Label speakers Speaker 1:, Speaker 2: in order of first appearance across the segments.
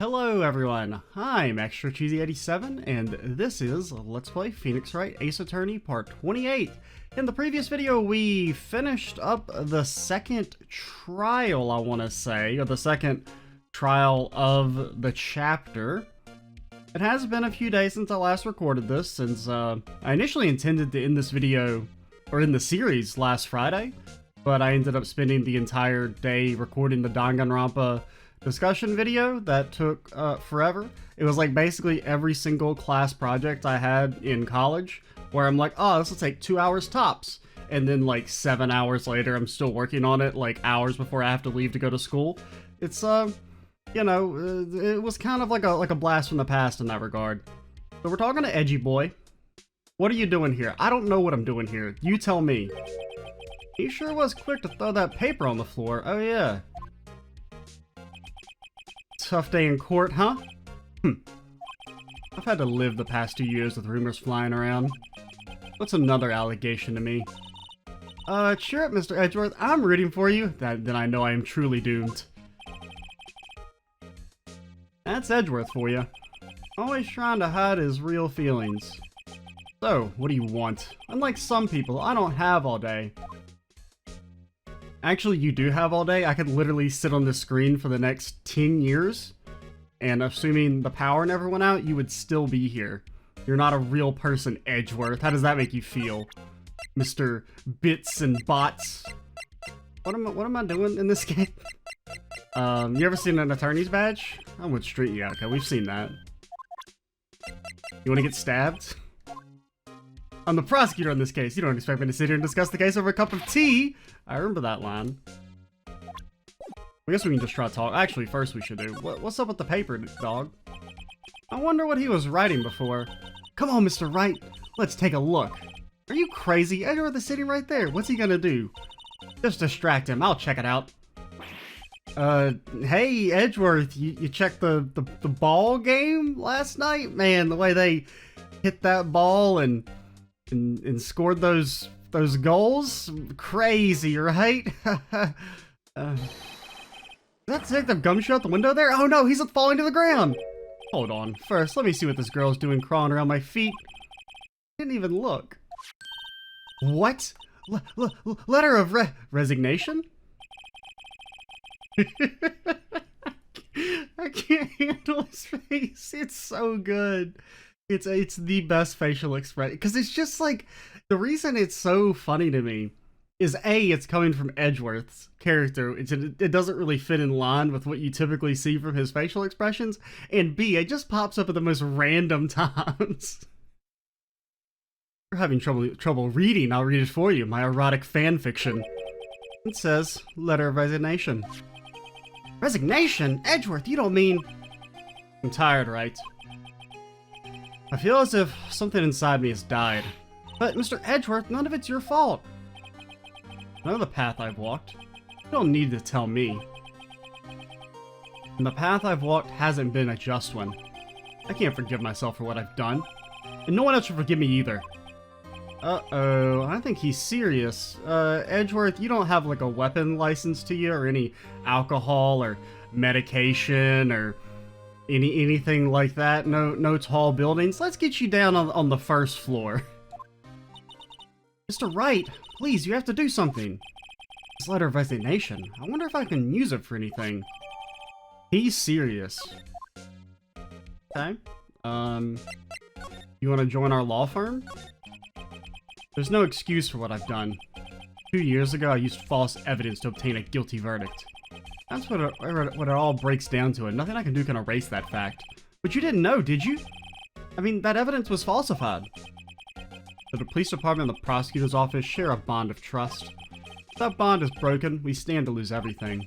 Speaker 1: Hello everyone, I'm Extra Cheesy 87 and this is Let's Play Phoenix Wright Ace Attorney Part 28. In the previous video we finished up the second trial, I want to say, or the second trial of the chapter. It has been a few days since I last recorded this, since I initially intended to end this video, or in the series, last Friday, but I ended up spending the entire day recording the Danganronpa discussion video that took forever. It was like basically every single class project I had in college where I'm like, oh, this will take 2 hours tops, and then like 7 hours later I'm still working on it, like hours before I have to leave to go to school. It's you know, it was kind of like a blast from the past in that regard. So we're talking to Edgy Boy. What are you doing here? I don't know what I'm doing here. You tell me. He sure was quick to throw that paper on the floor. Oh yeah. Tough day in court, huh? I've had to live the past 2 years with rumors flying around. What's another allegation to me? Cheer up, Mr. Edgeworth. I'm rooting for you. Then I know I am truly doomed. That's Edgeworth for you. Always trying to hide his real feelings. So, what do you want? Unlike some people, I don't have all day. Actually, you do have all day. I could literally sit on this screen for the next 10 years, and assuming the power never went out, you would still be here. You're not a real person, Edgeworth. How does that make you feel, Mr. Bits and Bots? What am I doing in this game? You ever seen an attorney's badge? I'm with Street. Yeah, okay, we've seen that. You want to get stabbed? I'm the prosecutor in this case. You don't expect me to sit here and discuss the case over a cup of tea. I remember that line. I guess we can just try to talk. Actually, first we should do. What's up with the paper, dog? I wonder what he was writing before. Come on, Mr. Wright. Let's take a look. Are you crazy? Edgeworth is sitting right there. What's he gonna do? Just distract him. I'll check it out. Hey, Edgeworth. You checked the ball game last night? Man, the way they hit that ball and scored those goals? Crazy, right? That Detective Gumshoe out the window there? Oh no, he's falling to the ground! Hold on, first let me see what this girl's doing crawling around my feet. Didn't even look. What? Letter of resignation? I can't handle his face, it's so good. It's the best facial expression, because it's just like, the reason it's so funny to me is A, it's coming from Edgeworth's character, it doesn't really fit in line with what you typically see from his facial expressions, and B, it just pops up at the most random times. If you're having trouble reading, I'll read it for you, my erotic fan fiction. It says, letter of resignation. Resignation? Edgeworth, you don't mean... I'm tired, right? I feel as if something inside me has died. But, Mr. Edgeworth, none of it's your fault. I know the path I've walked. You don't need to tell me. And the path I've walked hasn't been a just one. I can't forgive myself for what I've done. And no one else should forgive me either. Uh-oh, I think he's serious. Edgeworth, you don't have like a weapon license to you, or any alcohol, or medication, or... anything like that? No tall buildings? Let's get you down on the first floor. Mr. Wright, please, you have to do something. This letter of resignation. I wonder if I can use it for anything. He's serious. Okay. You want to join our law firm? There's no excuse for what I've done. 2 years ago, I used false evidence to obtain a guilty verdict. That's what it all breaks down to, and nothing I can do can erase that fact. But you didn't know, did you? I mean, that evidence was falsified. The police department and the prosecutor's office share a bond of trust. If that bond is broken, we stand to lose everything.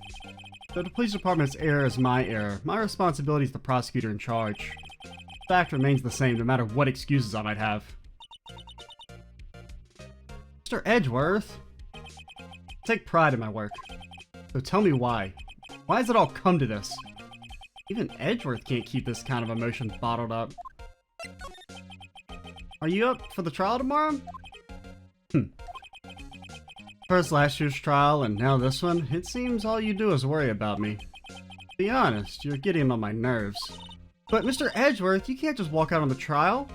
Speaker 1: Though the police department's error is my error, my responsibility is the prosecutor in charge. The fact remains the same, no matter what excuses I might have. Mr. Edgeworth! I take pride in my work. So tell me why. Why has it all come to this? Even Edgeworth can't keep this kind of emotion bottled up. Are you up for the trial tomorrow? First last year's trial and now this one, it seems all you do is worry about me. Be honest, you're getting on my nerves. But Mr. Edgeworth, you can't just walk out on the trial.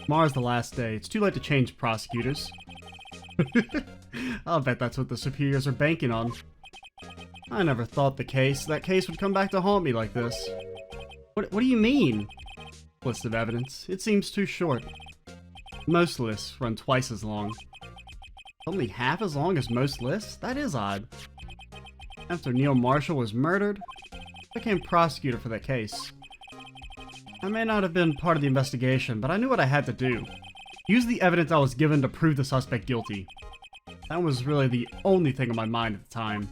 Speaker 1: Tomorrow's the last day. It's too late to change prosecutors. I'll bet that's what the superiors are banking on. I never thought that case would come back to haunt me like this. What do you mean? List of evidence. It seems too short. Most lists run twice as long. Only half as long as most lists? That is odd. After Neil Marshall was murdered, I became prosecutor for that case. I may not have been part of the investigation, but I knew what I had to do. Use the evidence I was given to prove the suspect guilty. That was really the only thing on my mind at the time.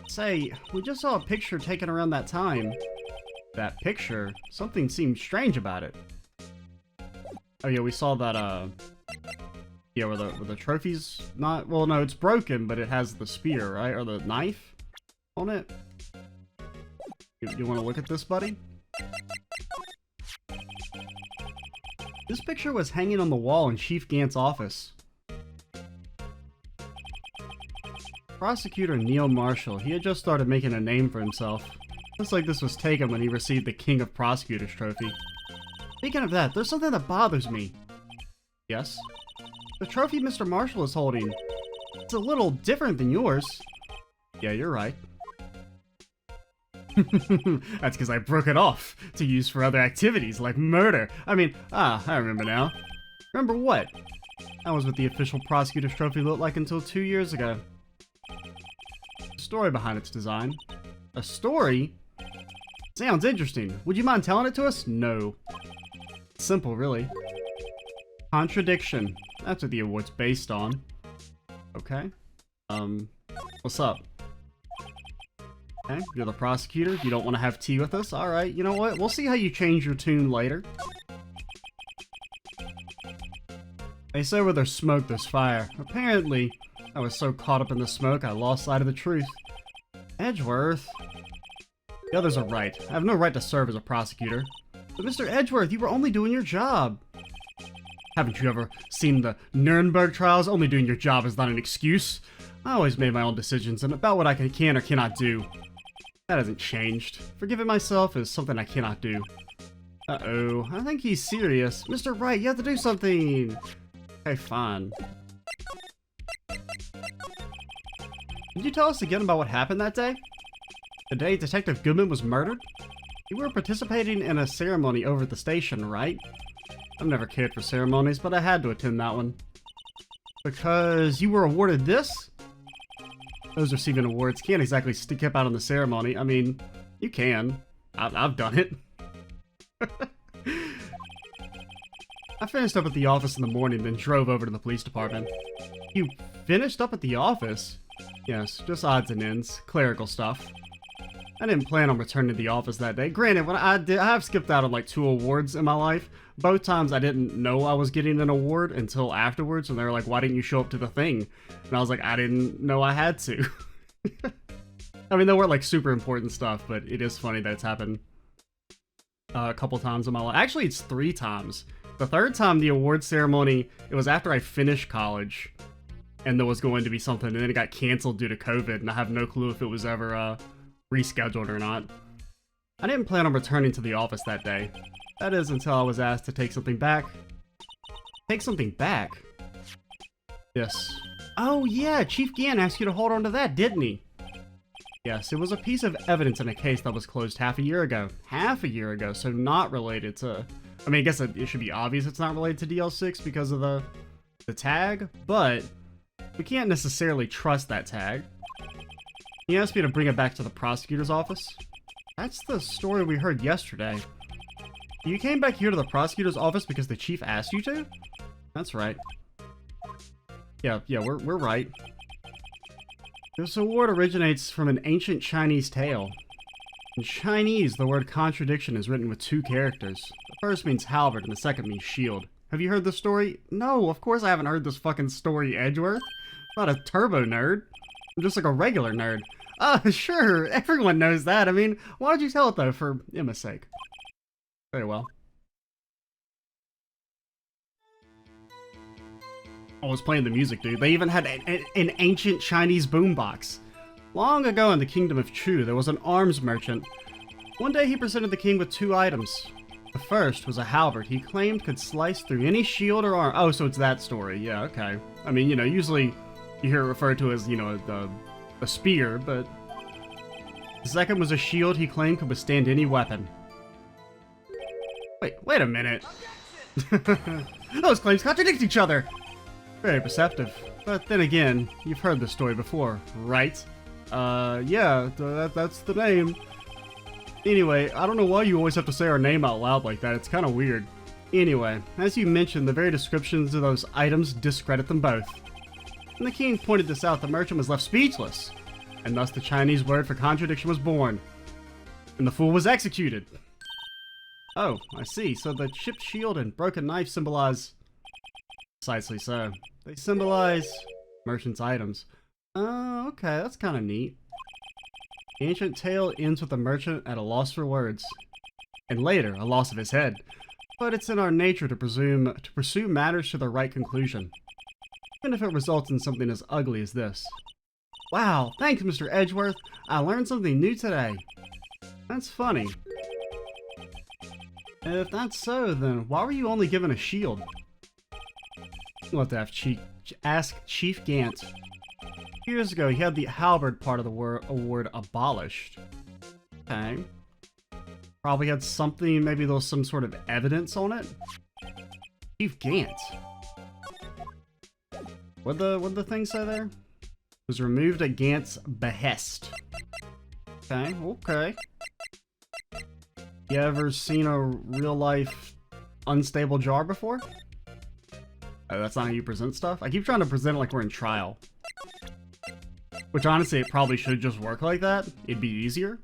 Speaker 1: Say, we just saw a picture taken around that time. That picture? Something seemed strange about it. Oh yeah, we saw that, yeah, where the trophy's not... Well, no, it's broken, but it has the spear, right? Or the knife on it. You want to look at this, buddy? This picture was hanging on the wall in Chief Gant's office. Prosecutor Neil Marshall, he had just started making a name for himself. Looks like this was taken when he received the King of Prosecutors trophy. Speaking of that, there's something that bothers me. Yes? The trophy Mr. Marshall is holding. It's a little different than yours. Yeah, you're right. That's because I broke it off to use for other activities like murder. I mean, I remember now. Remember what? That was what the official prosecutor's trophy looked like until 2 years ago. Story behind its design. A story? Sounds interesting. Would you mind telling it to us? No. Simple, really. Contradiction. That's what the award's based on. Okay. What's up? Okay, you're the prosecutor. You don't want to have tea with us? Alright, you know what? We'll see how you change your tune later. They say where there's smoke, there's fire. Apparently, I was so caught up in the smoke, I lost sight of the truth. Edgeworth? The others are right. I have no right to serve as a prosecutor. But Mr. Edgeworth, you were only doing your job. Haven't you ever seen the Nuremberg trials? Only doing your job is not an excuse. I always made my own decisions and about what I can or cannot do. That hasn't changed. Forgiving myself is something I cannot do. Uh-oh, I think he's serious. Mr. Wright, you have to do something. Okay, fine. Could you tell us again about what happened that day? The day Detective Goodman was murdered? You were participating in a ceremony over at the station, right? I've never cared for ceremonies, but I had to attend that one. Because you were awarded this? Those receiving awards can't exactly skip out on the ceremony. I mean, you can. I've done it. I finished up at the office in the morning, then drove over to the police department. You finished up at the office? Yes, just odds and ends. Clerical stuff. I didn't plan on returning to the office that day. Granted, when I have skipped out on like 2 awards in my life. Both times I didn't know I was getting an award until afterwards, and they were like, why didn't you show up to the thing? And I was like, I didn't know I had to. I mean, they weren't like super important stuff, but it is funny that it's happened a couple times in my life. Actually, it's 3 times. The 3rd time, the award ceremony, it was after I finished college, and there was going to be something, and then it got canceled due to COVID, and I have no clue if it was ever rescheduled or not. I didn't plan on returning to the office that day. That is until I was asked to take something back. Take something back? Yes. Oh yeah, Chief Gant asked you to hold on to that, didn't he? Yes, it was a piece of evidence in a case that was closed half a year ago. Half a year ago, so not related to... I mean, I guess it should be obvious it's not related to DL6 because of the tag, but we can't necessarily trust that tag. He asked me to bring it back to the prosecutor's office. That's the story we heard yesterday. You came back here to the prosecutor's office because the chief asked you to? That's right. Yeah, we're right. This award originates from an ancient Chinese tale. In Chinese, the word contradiction is written with 2 characters. The first means halberd and the second means shield. Have you heard this story? No, of course I haven't heard this fucking story, Edgeworth. I'm not a turbo nerd. I'm just like a regular nerd. Sure, everyone knows that. I mean, why don't you tell it though, for Emma's sake? Very well. I was playing the music, dude. They even had an ancient Chinese boombox. Long ago in the kingdom of Chu, there was an arms merchant. One day he presented the king with two items. The first was a halberd he claimed could slice through any shield or arm. Oh, so it's that story. Yeah, okay. I mean, you know, usually you hear it referred to as, you know, a spear, but... The second was a shield he claimed could withstand any weapon. Wait a minute. Those claims contradict each other! Very perceptive. But then again, you've heard the story before, right? Yeah, that's the name. Anyway, I don't know why you always have to say our name out loud like that, it's kind of weird. Anyway, as you mentioned, the very descriptions of those items discredit them both. When the king pointed this out, the merchant was left speechless, and thus the Chinese word for contradiction was born. And the fool was executed. Oh, I see, so the chipped shield and broken knife symbolize... Precisely so. They symbolize merchant's items. Oh, okay, that's kind of neat. The ancient tale ends with a merchant at a loss for words, and later, a loss of his head. But it's in our nature to pursue matters to their right conclusion, even if it results in something as ugly as this. Wow, thanks, Mr. Edgeworth. I learned something new today. That's funny. If that's so, then why were you only given a shield? We'll have to ask Chief Gant. Years ago, he had the halberd part of the award abolished. Okay. Probably had something, maybe there was some sort of evidence on it. Chief Gant. What'd the thing say there? Was removed at Gant's behest. Okay, okay. You ever seen a real-life unstable jar before? Oh, that's not how you present stuff? I keep trying to present it like we're in trial. Which honestly, it probably should just work like that. It'd be easier.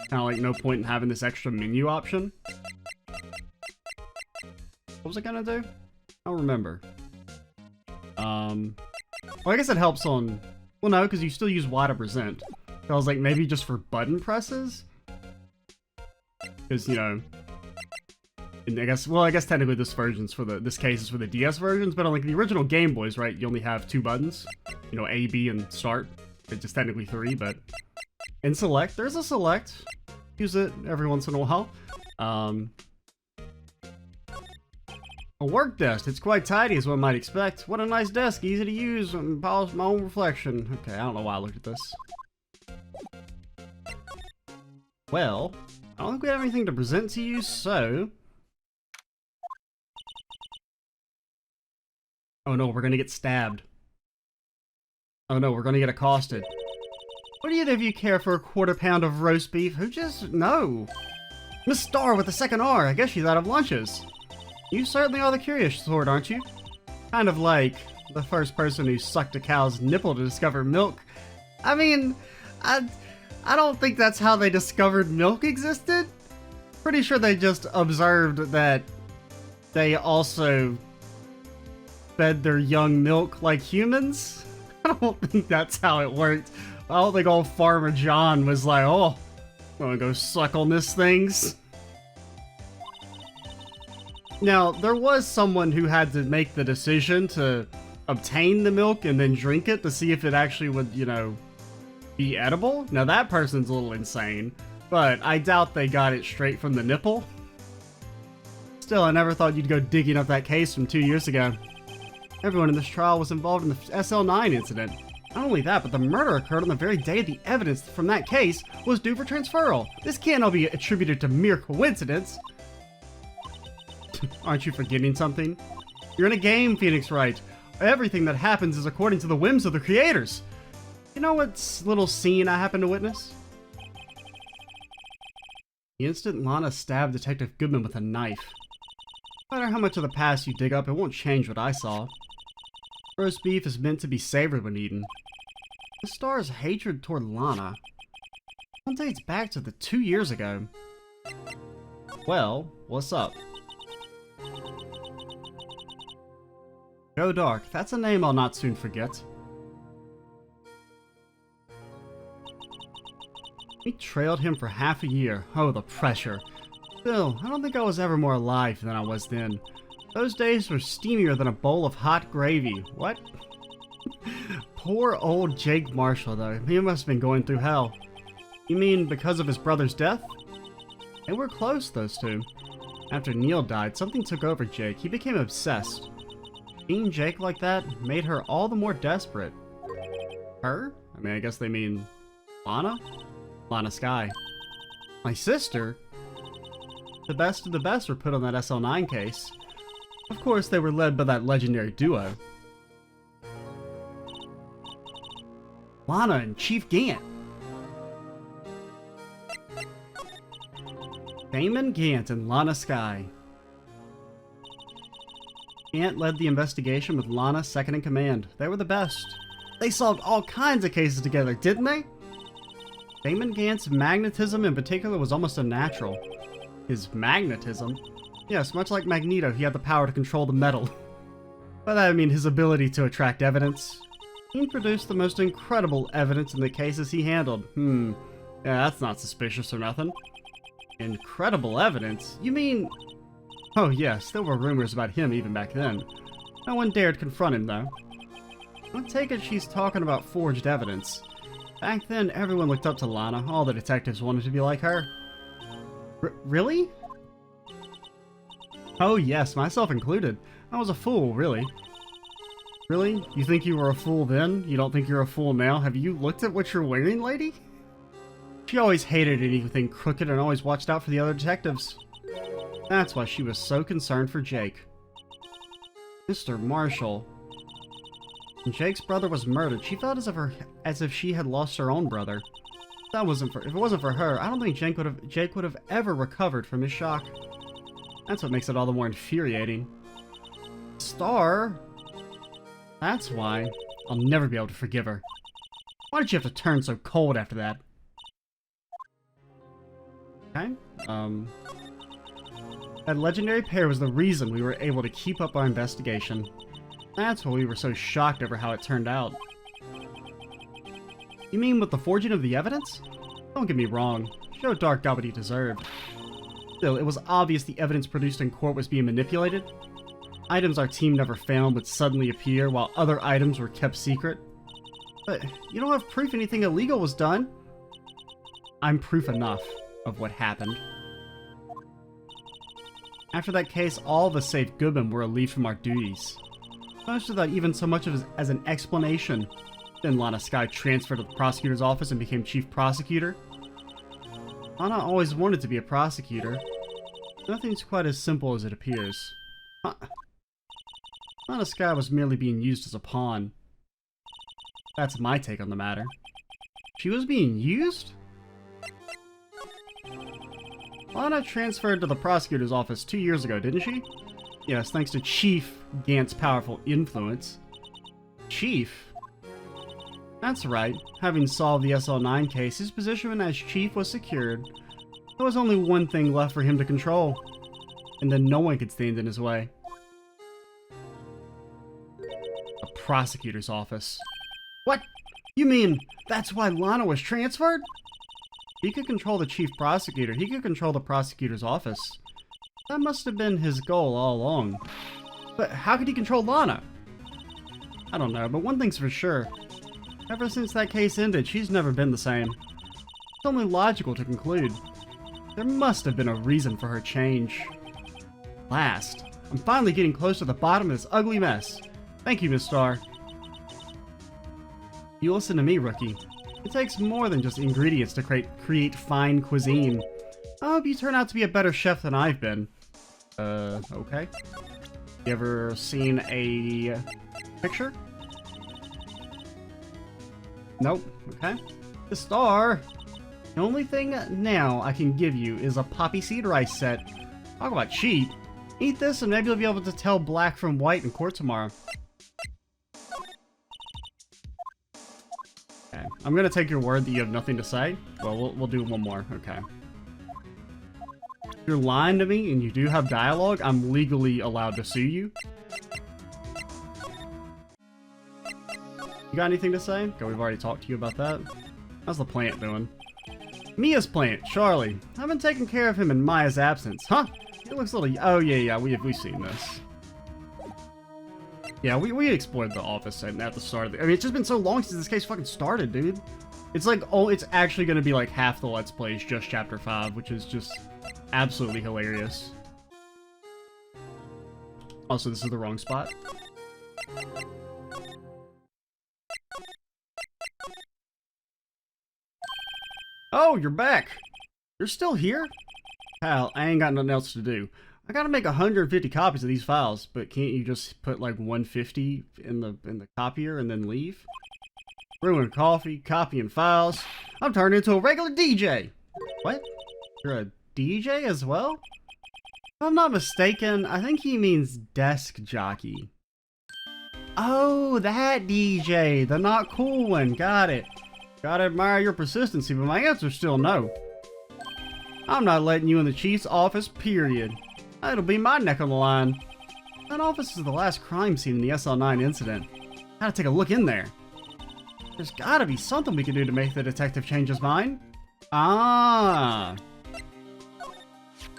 Speaker 1: Kind of like no point in having this extra menu option. What was I gonna do? I don't remember. Well, I guess it helps on... Well, no, because you still use Y to present. So I was like, maybe just for button presses? Because, you know... And I guess technically this case is for the DS versions, but on like the original Game Boys, right, you only have two buttons. You know, A, B, and start. It's just technically three, but... In select, there's a select. Use it every once in a while. A work desk. It's quite tidy, as one might expect. What a nice desk, easy to use, and polish my own reflection. Okay, I don't know why I looked at this. Well, I don't think we have anything to present to you, so... Oh no, we're gonna get stabbed. Oh no, we're gonna get accosted. What do either of you care for a quarter pound of roast beef? Who just... No. Miss Star with the second R, I guess she's out of lunches. You certainly are the curious sort, aren't you? Kind of like the first person who sucked a cow's nipple to discover milk. I mean, I don't think that's how they discovered milk existed. Pretty sure they just observed that they also fed their young milk like humans. I don't think that's how it worked. I don't think old Farmer John was like, oh, I'm gonna go suck on this things. Now, there was someone who had to make the decision to obtain the milk and then drink it to see if it actually would, you know, be edible. Now, that person's a little insane, but I doubt they got it straight from the nipple. Still, I never thought you'd go digging up that case from 2 years ago. Everyone in this trial was involved in the SL9 incident. Not only that, but the murder occurred on the very day the evidence from that case was due for transferal. This can't all be attributed to mere coincidence. Aren't you forgetting something? You're in a game, Phoenix Wright. Everything that happens is according to the whims of the creators. You know what little scene I happened to witness? The instant Lana stabbed Detective Goodman with a knife. No matter how much of the past you dig up, it won't change what I saw. Roast beef is meant to be savored when eaten. The Star's hatred toward Lana dates back to the 2 years ago. Well, what's up? Go Dark, that's a name I'll not soon forget. We trailed him for half a year. Oh, the pressure. Still, I don't think I was ever more alive than I was then. Those days were steamier than a bowl of hot gravy. What? Poor old Jake Marshall, though. He must have been going through hell. You mean because of his brother's death? They were close, those two. After Neil died, something took over Jake. He became obsessed. Seeing Jake like that made her all the more desperate. Her? I mean, I guess they mean Lana? Lana Skye. My sister? The best of the best were put on that SL9 case. Of course, they were led by that legendary duo. Lana and Chief Gant. Damon Gant and Lana Skye. Gant led the investigation with Lana second in command. They were the best. They solved all kinds of cases together, didn't they? Damon Gant's magnetism in particular was almost unnatural. His magnetism? Yes, much like Magneto, he had the power to control the metal. By that I mean his ability to attract evidence. He produced the most incredible evidence in the cases he handled. Yeah, that's not suspicious or nothing. Incredible evidence? You mean... Oh yes, there were rumors about him even back then. No one dared confront him though. I take it she's talking about forged evidence. Back then, everyone looked up to Lana. All the detectives wanted to be like her. Really? Oh yes, myself included. I was a fool, really. Really? You think you were a fool then? You don't think you're a fool now? Have you looked at what you're wearing, lady? She always hated anything crooked and always watched out for the other detectives. That's why she was so concerned for Jake. Mr. Marshall. When Jake's brother was murdered, she felt as if she had lost her own brother. If it wasn't for her, I don't think Jake would have ever recovered from his shock. That's what makes it all the more infuriating. Star? That's why. I'll never be able to forgive her. Why did you have to turn so cold after that? Okay, that legendary pair was the reason we were able to keep up our investigation. That's why we were so shocked over how it turned out. You mean with the forging of the evidence? Don't get me wrong, Joe Dark got what he deserved. Still, it was obvious the evidence produced in court was being manipulated. Items our team never found would suddenly appear, while other items were kept secret. But you don't have proof anything illegal was done. I'm proof enough of what happened. After that case, all of us save Goodman were relieved from our duties. Most without even so much as an explanation. Then Lana Skye transferred to the prosecutor's office and became chief prosecutor. Lana always wanted to be a prosecutor. Nothing's quite as simple as it appears. Lana Skye was merely being used as a pawn. That's my take on the matter. She was being used? Lana transferred to the prosecutor's office 2 years ago, didn't she? Yes, thanks to Chief Gant's powerful influence. Chief? That's right. Having solved the SL9 case, his position as chief was secured. There was only one thing left for him to control, and then no one could stand in his way. The prosecutor's office. What? You mean that's why Lana was transferred? He could control the chief prosecutor. He could control the prosecutor's office. That must have been his goal all along. But how could he control Lana? I don't know, but one thing's for sure. Ever since that case ended, she's never been the same. It's only logical to conclude. There must have been a reason for her change. Last, I'm finally getting close to the bottom of this ugly mess. Thank you, Miss Starr. You listen to me, rookie. It takes more than just ingredients to create fine cuisine. I hope you turn out to be a better chef than I've been. Okay. You ever seen a picture? Nope. Okay. The Star. The only thing now I can give you is a poppy seed rice set. Talk about cheap. Eat this and maybe you'll be able to tell black from white in court tomorrow. Okay. I'm gonna take your word that you have nothing to say. Well, we'll do one more. Okay. If you're lying to me and you do have dialogue, I'm legally allowed to sue you. You got anything to say? Okay, we've already talked to you about that. How's the plant doing? Mia's plant, Charlie. I've been taking care of him in Maya's absence. Huh? It looks a little... Oh, yeah, we've seen this. Yeah, we explored the office at the start of the... I mean, it's just been so long since this case fucking started, dude. It's like, oh, it's actually going to be like half the Let's Play is just Chapter 5, which is just absolutely hilarious. Also, this is the wrong spot. Oh, you're back. You're still here? Pal, I ain't got nothing else to do. I gotta make 150 copies of these files, but can't you just put like 150 in the copier and then leave? Brewing coffee, copying files. I'm turning into a regular DJ. What? You're a DJ as well? If I'm not mistaken, I think he means desk jockey. Oh, that DJ, the not cool one. Got it. Gotta admire your persistency, but my answer's still no. I'm not letting you in the chief's office, period. That'll be my neck on the line. That office is the last crime scene in the SL9 incident. Gotta take a look in there. There's gotta be something we can do to make the detective change his mind. Ah.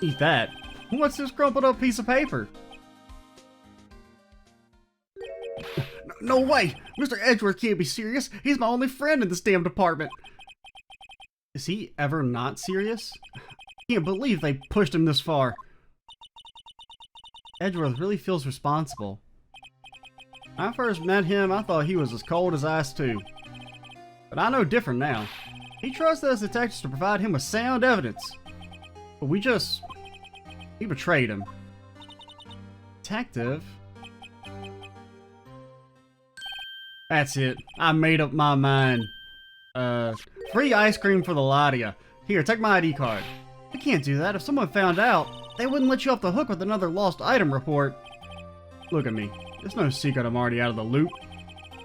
Speaker 1: Eat that. What's this crumpled up piece of paper? No way! Mr. Edgeworth can't be serious. He's my only friend in this damn department. Is he ever not serious? I can't believe they pushed him this far. Edgeworth really feels responsible. When I first met him, I thought he was as cold as ice too. But I know different now. He trusted us detectives to provide him with sound evidence. But we betrayed him. Detective? That's it. I made up my mind. Free ice cream for the lot of ya. Here, take my ID card. I can't do that. If someone found out, they wouldn't let you off the hook with another lost item report. Look at me. It's no secret I'm already out of the loop.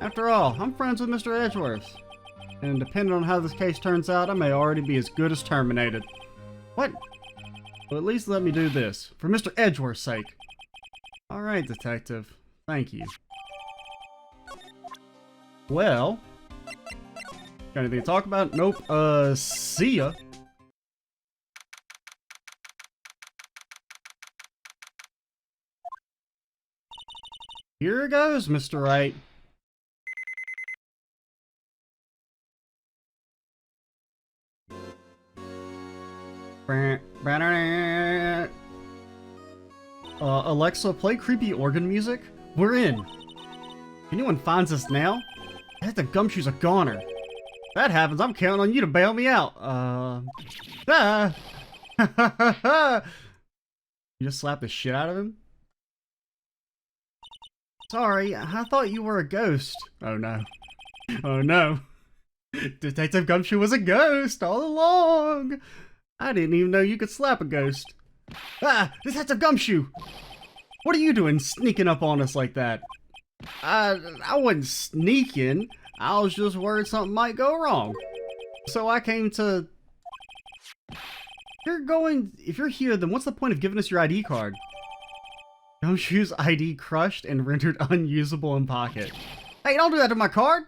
Speaker 1: After all, I'm friends with Mr. Edgeworth. And depending on how this case turns out, I may already be as good as terminated. What? Well, at least let me do this, for Mr. Edgeworth's sake. Alright, detective. Thank you. Well... got anything to talk about? Nope. See ya. Here goes, Mr. Wright. Alexa, play creepy organ music. We're in. If anyone finds us now, the Gumshoe's a goner. If that happens, I'm counting on you to bail me out. You just slapped the shit out of him? Sorry, I thought you were a ghost. Oh no. Oh no. Detective Gumshoe was a ghost all along. I didn't even know you could slap a ghost. Ah! Detective Gumshoe! What are you doing sneaking up on us like that? I wasn't sneaking. I was just worried something might go wrong. So I came to... If you're here, then what's the point of giving us your ID card? Gumshoe's ID crushed and rendered unusable in pocket. Hey, don't do that to my card!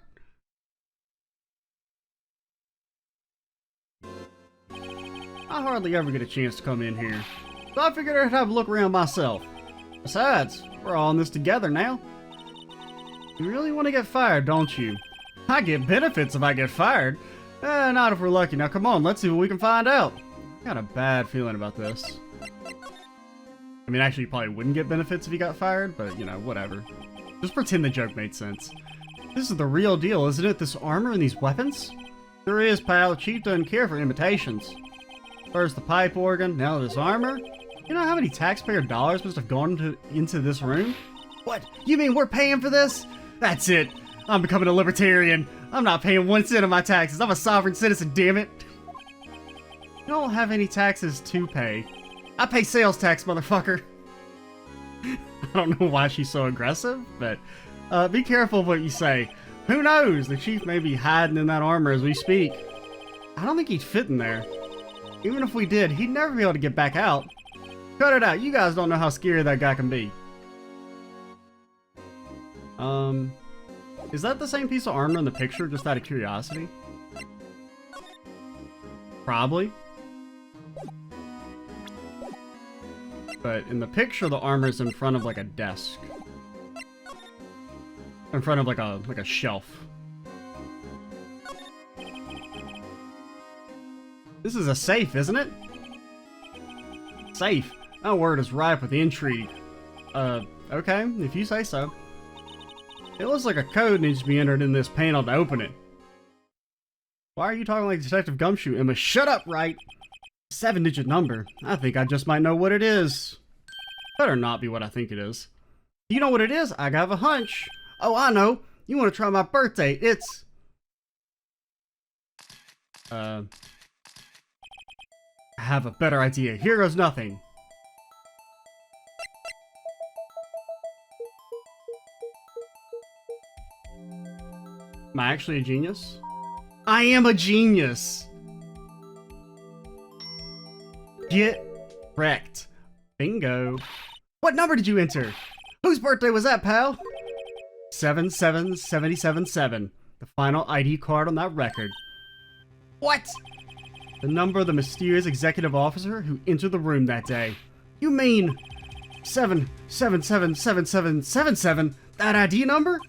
Speaker 1: I hardly ever get a chance to come in here, so I figured I'd have a look around myself. Besides, we're all in this together now. You really want to get fired, don't you? I get benefits if I get fired. Not if we're lucky. Now come on, let's see what we can find out. I got a bad feeling about this. I mean, actually, you probably wouldn't get benefits if you got fired, but, you know, whatever. Just pretend the joke made sense. This is the real deal, isn't it? This armor and these weapons? Sure is, pal. The chief doesn't care for imitations. First the pipe organ, now this armor. You know how many taxpayer dollars must have gone into this room? What? You mean we're paying for this? That's it. I'm becoming a libertarian. I'm not paying 1 cent of my taxes. I'm a sovereign citizen, damn it. You don't have any taxes to pay. I pay sales tax, motherfucker. I don't know why she's so aggressive, but be careful of what you say. Who knows? The chief may be hiding in that armor as we speak. I don't think he'd fit in there. Even if we did, he'd never be able to get back out. Cut it out. You guys don't know how scary that guy can be. Is that the same piece of armor in the picture, just out of curiosity? Probably. But in the picture, the armor's in front of like a desk. in front of like a shelf. This is a safe, isn't it? Safe. That word is ripe with intrigue. Okay, if you say so. It looks like a code needs to be entered in this panel to open it. Why are you talking like Detective Gumshoe, Emma? Shut up, Wright! 7-digit number. I think I just might know what it is. Better not be what I think it is. You know what it is? I have a hunch. Oh, I know. You want to try my birthday. It's... I have a better idea. Here goes nothing. Am I actually a genius? I am a genius! Get wrecked. Bingo. What number did you enter? Whose birthday was that, pal? 77777. The final ID card on that record. What? The number of the mysterious executive officer who entered the room that day. You mean 7777777? That ID number?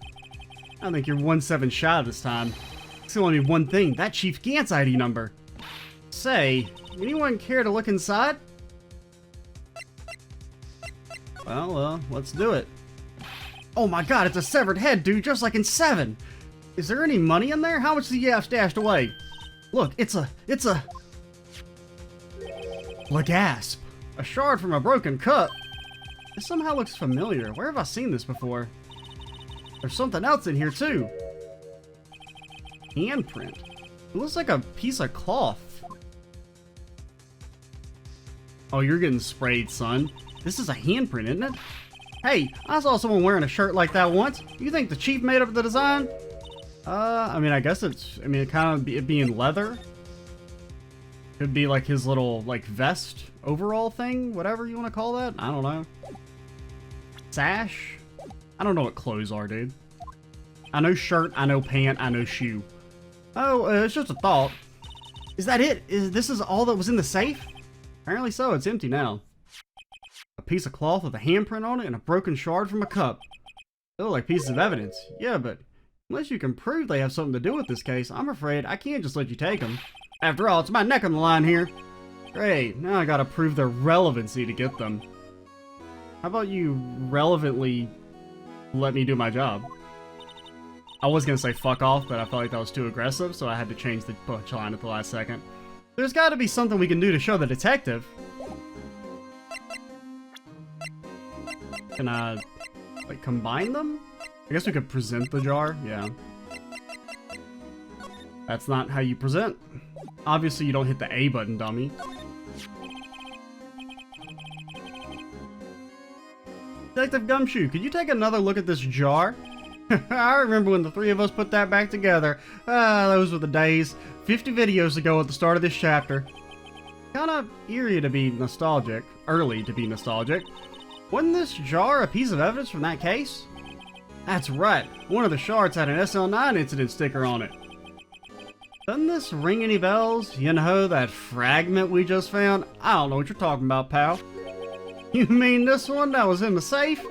Speaker 1: I think you're 1-7 shy this time. It's only one thing, that Chief Gant's ID number. Say, anyone care to look inside? Well, let's do it. Oh my god, it's a severed head, dude, just like in 7. Is there any money in there? How much do you have stashed away? Look, it's a... Gasp. A shard from a broken cup. This somehow looks familiar. Where have I seen this before? There's something else in here, too. Handprint. It looks like a piece of cloth. Oh, you're getting sprayed, son. This is a handprint, isn't it? Hey, I saw someone wearing a shirt like that once. You think the chief made up the design? I mean, I guess it's... I mean, it kind of... It being leather. Could be like his little, like, vest overall thing? Whatever you want to call that? I don't know. Sash? I don't know what clothes are, dude. I know shirt, I know pant, I know shoe. Oh, it's just a thought. Is that it? This is all that was in the safe? Apparently so, it's empty now. A piece of cloth with a handprint on it and a broken shard from a cup. They look like pieces of evidence. Yeah, but unless you can prove they have something to do with this case, I'm afraid I can't just let you take them. After all, it's my neck on the line here. Great, now I gotta prove their relevancy to get them. How about you relevantly let me do my job? I was gonna say fuck off, but I felt like that was too aggressive, so I had to change the punchline at the last second. There's gotta be something we can do to show the detective. Can I, like, combine them? I guess we could present the jar, yeah. That's not how you present. Obviously you don't hit the A button, dummy. Detective Gumshoe, could you take another look at this jar? I remember when the three of us put that back together. Those were the days. 50 videos ago at the start of this chapter. Kinda eerie to be nostalgic. Early to be nostalgic. Wasn't this jar a piece of evidence from that case? That's right. One of the shards had an SL9 incident sticker on it. Doesn't this ring any bells? You know, that fragment we just found? I don't know what you're talking about, pal. You mean this one that was in the safe?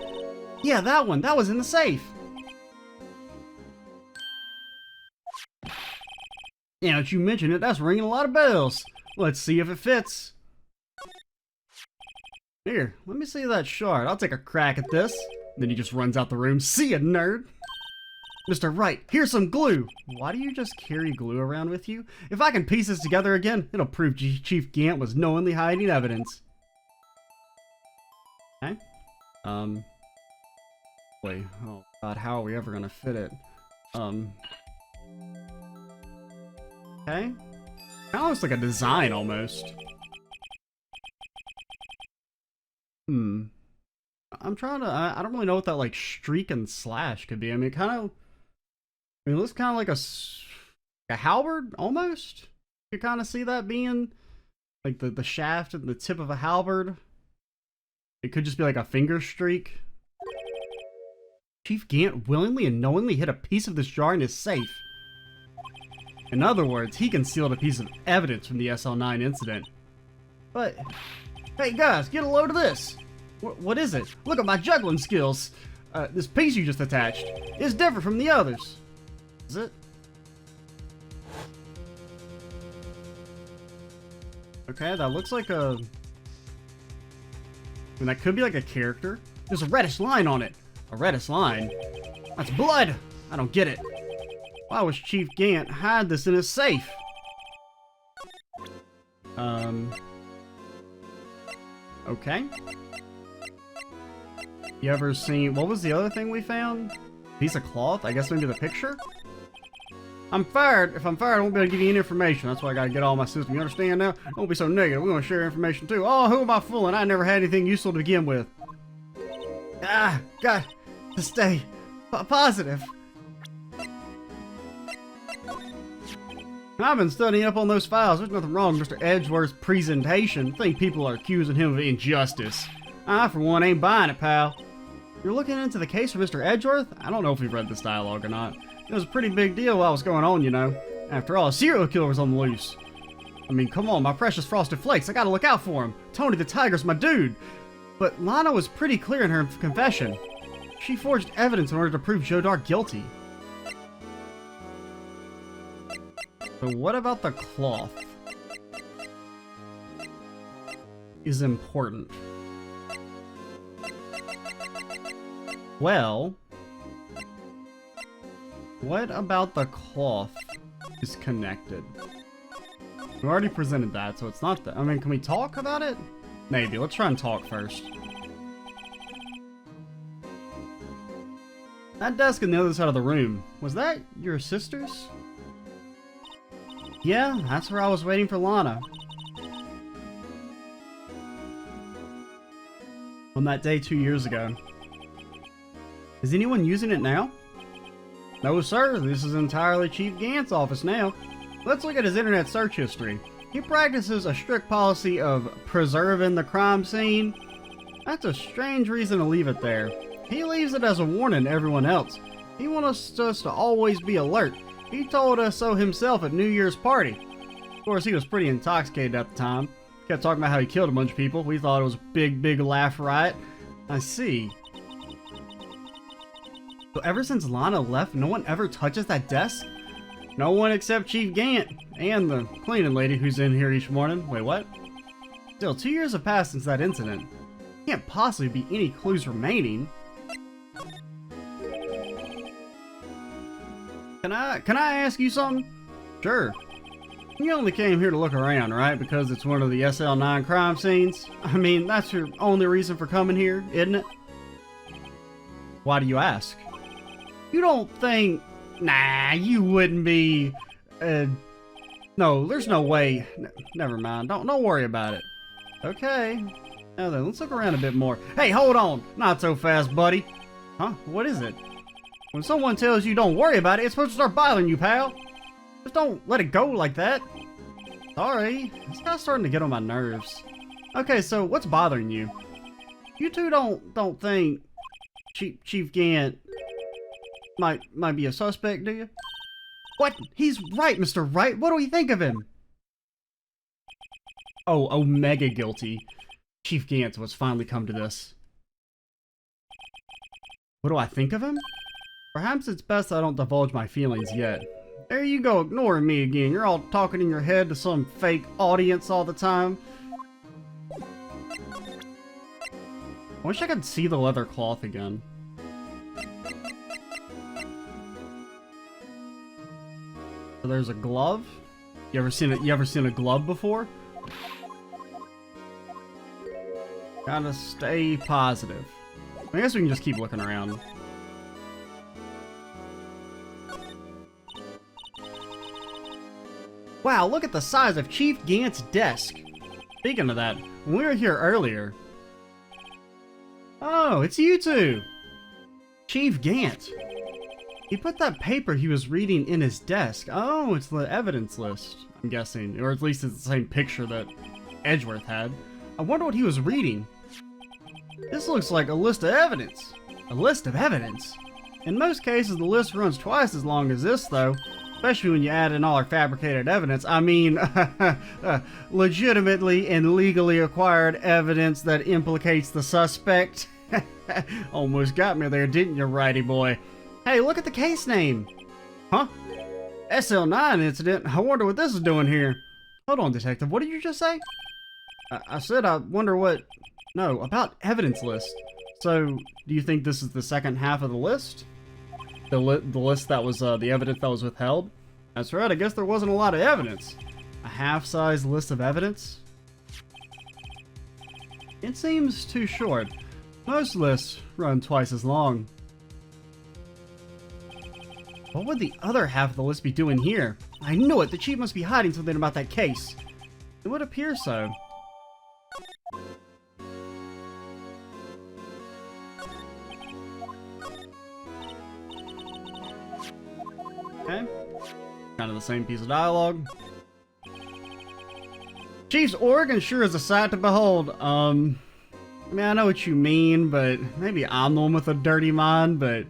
Speaker 1: Yeah, that one. That was in the safe. Now that you mention it, that's ringing a lot of bells. Let's see if it fits. Here, let me see that shard. I'll take a crack at this. Then he just runs out the room. See ya, nerd! Mr. Wright, here's some glue! Why do you just carry glue around with you? If I can piece this together again, it'll prove Chief Gant was knowingly hiding evidence. Okay. Wait, oh god, how are we ever gonna fit it? Okay. Kinda looks like a design, almost. I'm trying to... I don't really know what that, like, streak and slash could be. I mean, it looks kind of like a halberd, almost? You kind of see that being, like, the shaft and the tip of a halberd. It could just be, like, a finger streak. Chief Gant willingly and knowingly hid a piece of this jar in his safe. In other words, he concealed a piece of evidence from the SL9 incident. But... hey guys, get a load of this! What is it? Look at my juggling skills! this piece you just attached is different from the others. Is it? Okay, that looks like a... I mean, that could be like a character. There's a reddish line on it. A reddish line? That's blood! I don't get it. Why was Chief Gant hide this in his safe? Okay. You ever seen... What was the other thing we found? Piece of cloth? I guess maybe the picture? I'm fired. If I'm fired, I won't be able to give you any information. That's why I gotta get all my system. You understand now? Don't be so negative. We're gonna share information too. Oh, who am I fooling? I never had anything useful to begin with. Ah, got to stay positive. I've been studying up on those files. There's nothing wrong with Mr. Edgeworth's presentation. I think people are accusing him of injustice. I, for one, ain't buying it, pal. You're looking into the case for Mr. Edgeworth? I don't know if we've read this dialogue or not. It was a pretty big deal while it was going on, you know. After all, a serial killer was on the loose. I mean, come on, my precious Frosted Flakes. I gotta look out for him. Tony the Tiger's my dude. But Lana was pretty clear in her confession. She forged evidence in order to prove Joe Dark guilty. So what about the cloth? Is important. Well, what about the cloth is connected? We already presented that, so it's not that. I mean, can we talk about it? Maybe. Let's try and talk first. That desk on the other side of the room, was that your sister's? Yeah, that's where I was waiting for Lana. On that day 2 years ago. Is anyone using it now? No, sir. This is entirely Chief Gant's office now. Let's look at his internet search history. He practices a strict policy of preserving the crime scene. That's a strange reason to leave it there. He leaves it as a warning to everyone else. He wants us to always be alert. He told us so himself at New Year's party. Of course, he was pretty intoxicated at the time. Kept talking about how he killed a bunch of people. We thought it was a big laugh riot. I see. So ever since Lana left, no one ever touches that desk? No one except Chief Gant and the cleaning lady who's in here each morning. Wait, what? Still, 2 years have passed since that incident. Can't possibly be any clues remaining. Can I ask you something? Sure. You only came here to look around, right? Because it's one of the SL9 crime scenes? I mean, that's your only reason for coming here, isn't it? Why do you ask? You don't think... Nah, you wouldn't be... No, there's no way. Never mind. Don't worry about it. Okay. Now then, let's look around a bit more. Hey, hold on! Not so fast, buddy. Huh? What is it? When someone tells you don't worry about it, it's supposed to start bothering you, pal. Just don't let it go like that. Sorry. This guy's starting to get on my nerves. Okay, so what's bothering you? You two don't think Chief Gant might be a suspect, do you? What? He's right, Mr. Wright. What do we think of him? Oh, mega guilty. Chief Gant was finally come to this. What do I think of him? Perhaps it's best I don't divulge my feelings yet. There you go, ignoring me again. You're all talking in your head to some fake audience all the time. I wish I could see the leather cloth again. So there's a glove. You ever seen a glove before? Gotta stay positive. I guess we can just keep looking around. Wow, look at the size of Chief Gant's desk. Speaking of that, when we were here earlier... Oh, it's you two! Chief Gant. He put that paper he was reading in his desk. Oh, it's the evidence list, I'm guessing. Or at least it's the same picture that Edgeworth had. I wonder what he was reading. This looks like a list of evidence. A list of evidence? In most cases, the list runs twice as long as this, though. Especially when you add in all our fabricated evidence. I mean, legitimately and legally acquired evidence that implicates the suspect. Almost got me there, didn't you, righty boy? Hey, look at the case name. Huh? SL9 incident? I wonder what this is doing here. Hold on, detective. What did you just say? I said I wonder what... No, about evidence list. So, do you think this is the second half of the list? The list that was, the evidence that was withheld? That's right, I guess there wasn't a lot of evidence. A half-size list of evidence? It seems too short. Most lists run twice as long. What would the other half of the list be doing here? I knew it! The chief must be hiding something about that case. It would appear so. Okay. Kind of the same piece of dialogue. Chief's organ sure is a sight to behold. I mean, I know what you mean, but maybe I'm the one with a dirty mind, but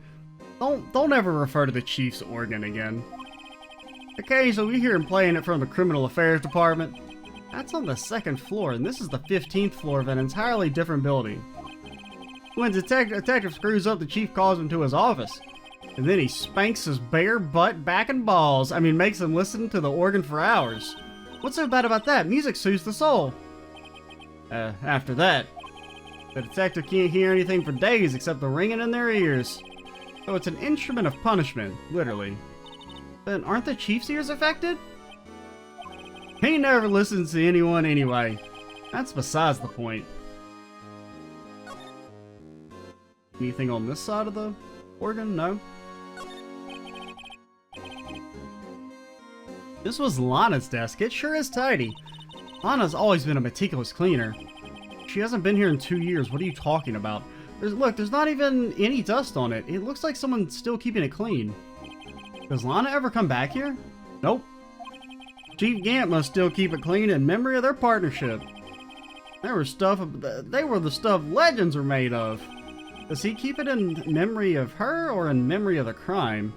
Speaker 1: don't ever refer to the chief's organ again. Occasionally we hear him playing it from the criminal affairs department. That's on the 2nd floor, and this is the 15th floor of an entirely different building. When detective screws up, the chief calls him to his office. And then he spanks his bare butt back and balls. I mean, makes him listen to the organ for hours. What's so bad about that? Music soothes the soul. After that, the detective can't hear anything for days except the ringing in their ears. So it's an instrument of punishment, literally. Then aren't the chief's ears affected? He never listens to anyone anyway. That's besides the point. Anything on this side of the organ? No? This was Lana's desk. It sure is tidy. Lana's always been a meticulous cleaner. She hasn't been here in 2 years. What are you talking about? Look, there's not even any dust on it. It looks like someone's still keeping it clean. Does Lana ever come back here? Nope. Chief Gant must still keep it clean in memory of their partnership. They were the stuff legends are made of. Does he keep it in memory of her or in memory of the crime?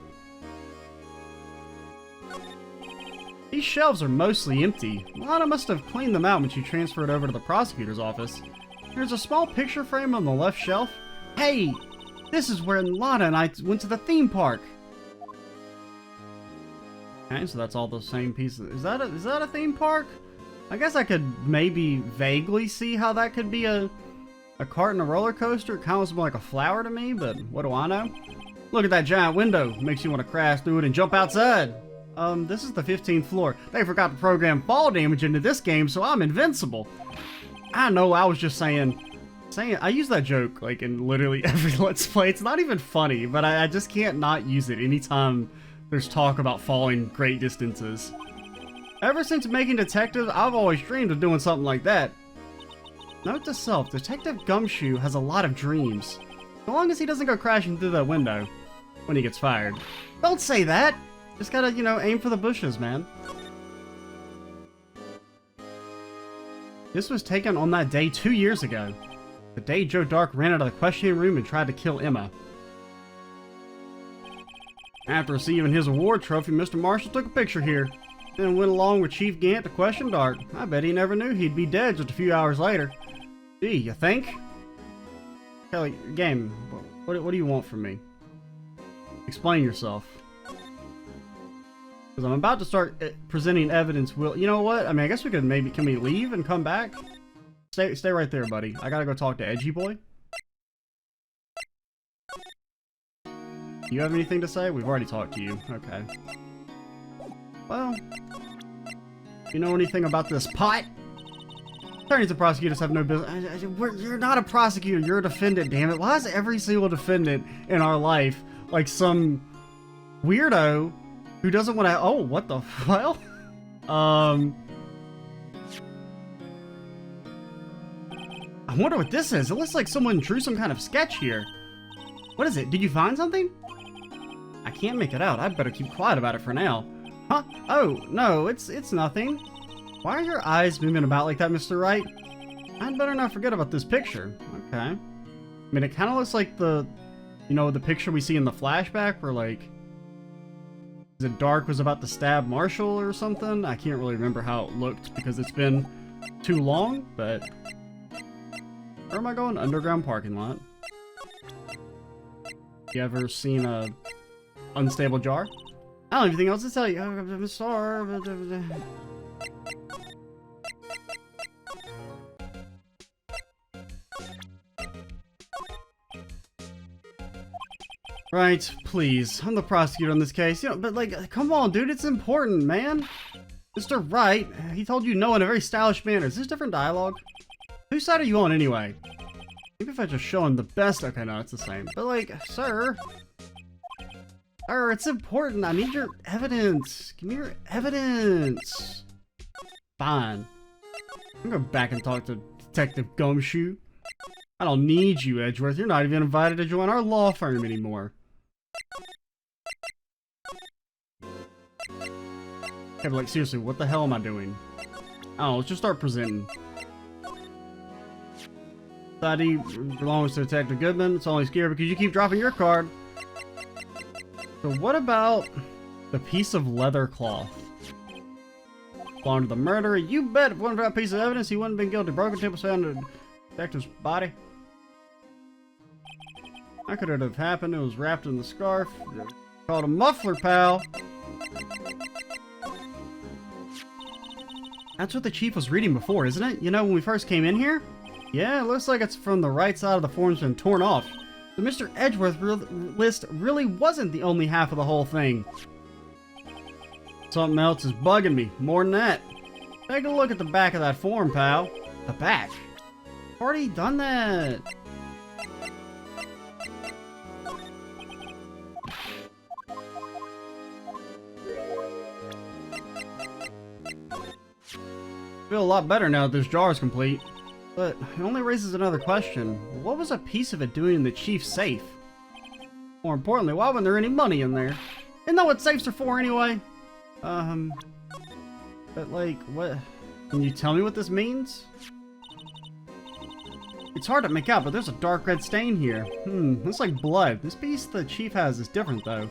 Speaker 1: These shelves are mostly empty. Lana must have cleaned them out when she transferred over to the prosecutor's office. There's a small picture frame on the left shelf. Hey! This is where Lana and I went to the theme park! Okay, so that's all the same pieces. Is that a theme park? I guess I could maybe vaguely see how that could be a cart and a roller coaster. It kind of looks more like a flower to me, but what do I know? Look at that giant window. Makes you want to crash through it and jump outside. This is the 15th floor. They forgot to program fall damage into this game, so I'm invincible. I know, I was just saying, I use that joke, like, in literally every Let's Play. It's not even funny, but I just can't not use it anytime there's talk about falling great distances. Ever since making Detective, I've always dreamed of doing something like that. Note to self, Detective Gumshoe has a lot of dreams. So long as he doesn't go crashing through that window when he gets fired. Don't say that! Just gotta, you know, aim for the bushes, man. This was taken on that day 2 years ago. The day Joe Dark ran out of the questioning room and tried to kill Emma. After receiving his award trophy, Mr. Marshall took a picture here. Then went along with Chief Gant to question Dark. I bet he never knew he'd be dead just a few hours later. Gee, you think? Kelly, game, what do you want from me? Explain yourself. Because I'm about to start presenting evidence. You know what? I mean, I guess we could maybe... Can we leave and come back? Stay right there, buddy. I gotta go talk to Edgy Boy. You have anything to say? We've already talked to you. Okay. Well... You know anything about this pot? Attorneys and prosecutors have no business... You're not a prosecutor. You're a defendant, damn it. Why is every single defendant in our life like some weirdo who doesn't want to... Oh, what the... Well... I wonder what this is. It looks like someone drew some kind of sketch here. What is it? Did you find something? I can't make it out. I'd better keep quiet about it for now. Huh? Oh, no, it's nothing. Why are your eyes moving about like that, Mr. Wright? I'd better not forget about this picture. Okay. I mean, it kind of looks like the... You know, the picture we see in the flashback where, like... Is it Dark was about to stab Marshall or something? I can't really remember how it looked because it's been too long, but... Where am I going? Underground parking lot. You ever seen a unstable jar? I don't have anything else to tell you. I'm sorry. Right, please. I'm the prosecutor on this case. You know, but like, come on, dude. It's important, man. Mr. Wright, he told you no in a very stylish manner. Is this different dialogue? Whose side are you on anyway? Maybe if I just show him the best. Okay, no, it's the same. But like, sir. Sir, it's important. I need your evidence. Give me your evidence. Fine. I'm going back and talk to Detective Gumshoe. I don't need you, Edgeworth. You're not even invited to join our law firm anymore. Okay, but like, seriously, what the hell am I doing? Oh, let's just start presenting. ID belongs to Detective Goodman. It's only scared because you keep dropping your card. So what about the piece of leather cloth? Belonged to the murderer. You bet if it wasn't for that piece of evidence, he wouldn't have been guilty. Broken temple found in the detective's body. How could it have happened? It was wrapped in the scarf. Called a muffler, pal. That's what the chief was reading before, isn't it? You know, when we first came in here? Yeah, it looks like it's from the right side of the form's been torn off. The Mr. Edgeworth list really wasn't the only half of the whole thing. Something else is bugging me. More than that. Take a look at the back of that form, pal. The back? Already done that. Feel a lot better now that this jar is complete. But it only raises another question. What was a piece of it doing in the chief's safe? More importantly, why wasn't there any money in there? Isn't that what safes are for anyway? But like, what? Can you tell me what this means? It's hard to make out, but there's a dark red stain here. Looks like blood. This piece the chief has is different though.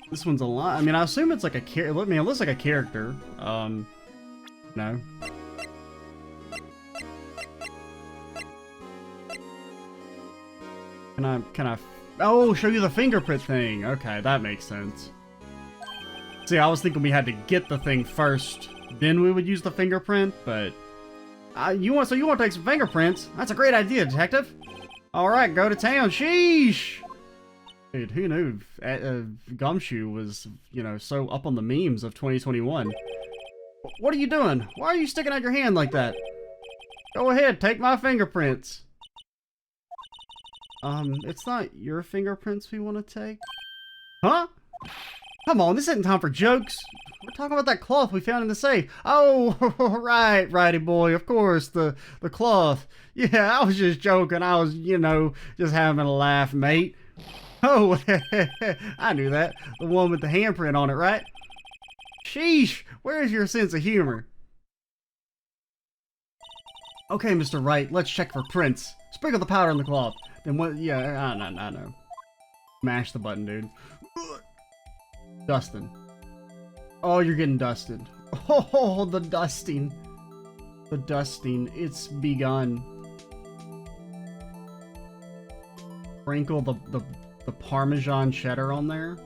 Speaker 1: This one's a lot. I mean, I assume it's like a character. I mean, it looks like a character. No. Can I? Oh, show you the fingerprint thing. Okay, that makes sense. See, I was thinking we had to get the thing first, then we would use the fingerprint, but you want to take some fingerprints? That's a great idea, detective. All right, go to town. Sheesh. Dude, who knew Gumshoe was, you know, so up on the memes of 2021? What are you doing? Why are you sticking out your hand like that? Go ahead, take my fingerprints. It's not your fingerprints we want to take. Huh? Come on, this isn't time for jokes. We're talking about that cloth we found in the safe. Oh, right, righty boy, of course, the cloth. Yeah, I was just joking. I was, you know, just having a laugh, mate. Oh, I knew that. The one with the handprint on it, right? Sheesh, where's your sense of humor? Okay, Mr. Wright, let's check for prints. Sprinkle the powder on the cloth. Then what? Yeah, I know. Mash the button, dude. Dustin. Oh, you're getting dusted. Oh, the dusting. The dusting. It's begun. Sprinkle the Parmesan cheddar on there.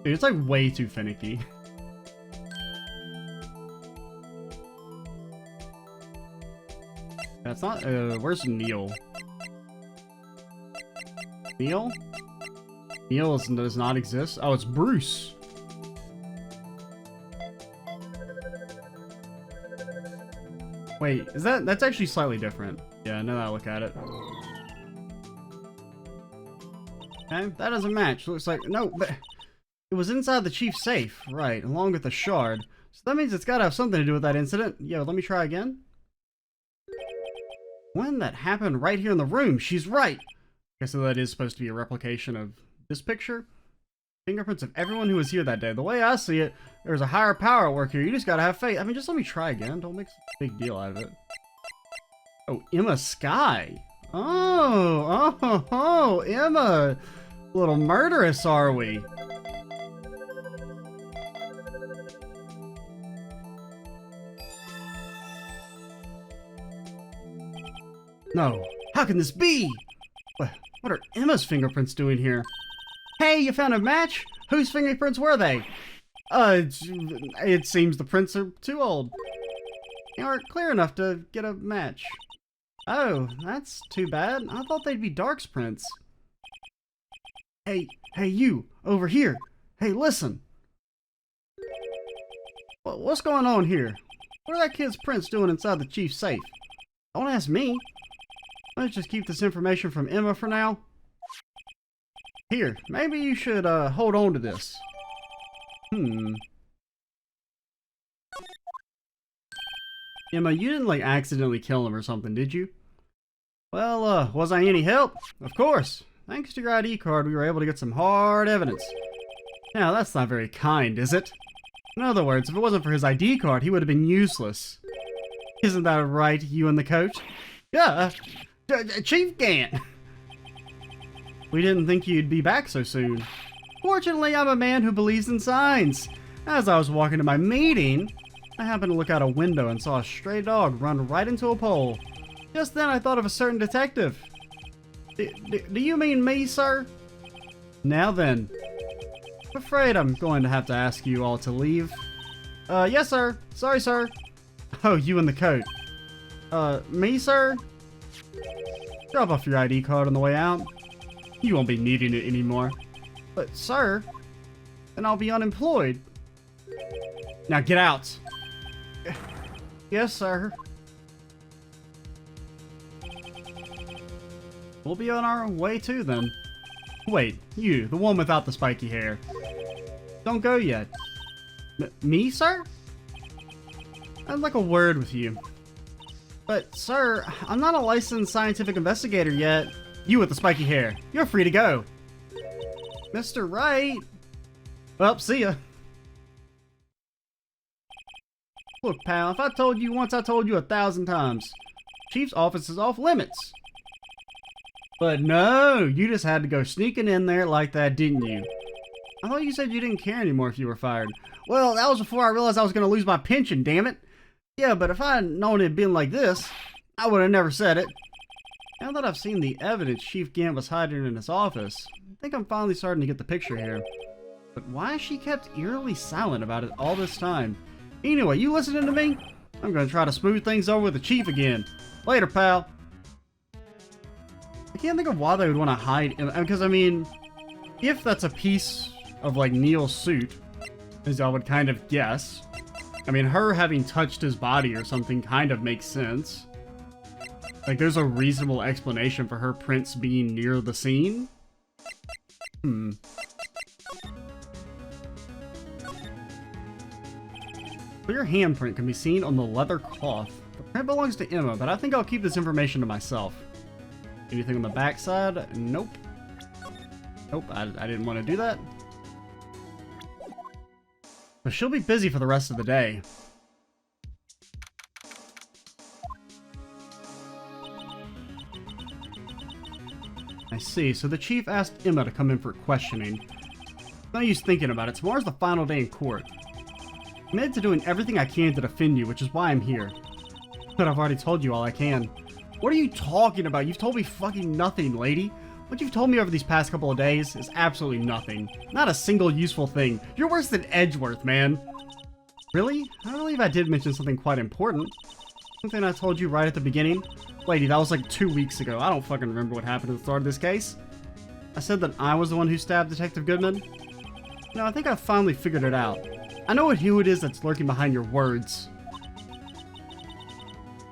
Speaker 1: Dude, it's like way too finicky. That's not, where's Neil? Neil? Neil does not exist? Oh, it's Bruce. Wait, that's actually slightly different. Yeah, now that I look at it. Okay, that doesn't match. Looks like, no, but it was inside the chief's safe, right, along with the shard. So that means it's gotta have something to do with that incident. Yo, let me try again. When that happened right here in the room, she's right. Okay, so that is supposed to be a replication of this picture. Fingerprints of everyone who was here that day. The way I see it, there's a higher power at work here. You just gotta have faith. I mean, just let me try again. Don't make a big deal out of it. Oh, Emma Sky. Oh, Emma. A little murderous, are we? No, how can this be? What are Emma's fingerprints doing here? Hey, you found a match? Whose fingerprints were they? It seems the prints are too old. They aren't clear enough to get a match. Oh, that's too bad. I thought they'd be Dark's prints. Hey, you, over here. Hey, listen. What's going on here? What are that kid's prints doing inside the chief's safe? Don't ask me. Let's just keep this information from Emma for now. Here, maybe you should hold on to this. Emma, you didn't like accidentally kill him or something, did you? Well, was I any help? Of course. Thanks to your ID card, we were able to get some hard evidence. Now, that's not very kind, is it? In other words, if it wasn't for his ID card, he would have been useless. Isn't that right, you and the coach? Yeah, Chief Gant. We didn't think you'd be back so soon. Fortunately, I'm a man who believes in signs. As I was walking to my meeting, I happened to look out a window and saw a stray dog run right into a pole. Just then I thought of a certain detective. Do you mean me, sir? Now then. I'm afraid I'm going to have to ask you all to leave. Yes, sir. Sorry, sir. Oh, you in the coat. Me, sir? Drop off your ID card on the way out. You won't be needing it anymore. But, sir, then I'll be unemployed. Now get out. Yes, sir. We'll be on our way too, then. Wait, you, the one without the spiky hair. Don't go yet. Me, sir? I'd like a word with you. But, sir, I'm not a licensed scientific investigator yet. You with the spiky hair. You're free to go. Mr. Wright. Well, see ya. Look, pal, if I told you once, I told you 1,000 times. Chief's office is off limits. But no, you just had to go sneaking in there like that, didn't you? I thought you said you didn't care anymore if you were fired. Well, that was before I realized I was going to lose my pension, damn it. Yeah, but if I had known it'd been like this, I would have never said it. Now that I've seen the evidence Chief Gant was hiding in his office, I think I'm finally starting to get the picture here. But why has she kept eerily silent about it all this time? Anyway, you listening to me? I'm going to try to smooth things over with the Chief again. Later, pal. I can't think of why they would want to hide him, because, I mean, if that's a piece of, like, Neil's suit, as I would kind of guess, I mean, her having touched his body or something kind of makes sense. Like, there's a reasonable explanation for her prints being near the scene. Clear handprint can be seen on the leather cloth. The print belongs to Emma, but I think I'll keep this information to myself. Anything on the backside? Nope. Nope, I didn't want to do that. But she'll be busy for the rest of the day. I see, so the Chief asked Emma to come in for questioning. No use thinking about it, tomorrow's the final day in court. I'm committed to doing everything I can to defend you, which is why I'm here. But I've already told you all I can. What are you talking about? You've told me fucking nothing, lady. What you've told me over these past couple of days is absolutely nothing. Not a single useful thing. You're worse than Edgeworth, man. Really? I believe I did mention something quite important. Something I told you right at the beginning. Lady, that was like 2 weeks ago. I don't fucking remember what happened at the start of this case. I said that I was the one who stabbed Detective Goodman. No, I think I've finally figured it out. I know who it is that's lurking behind your words.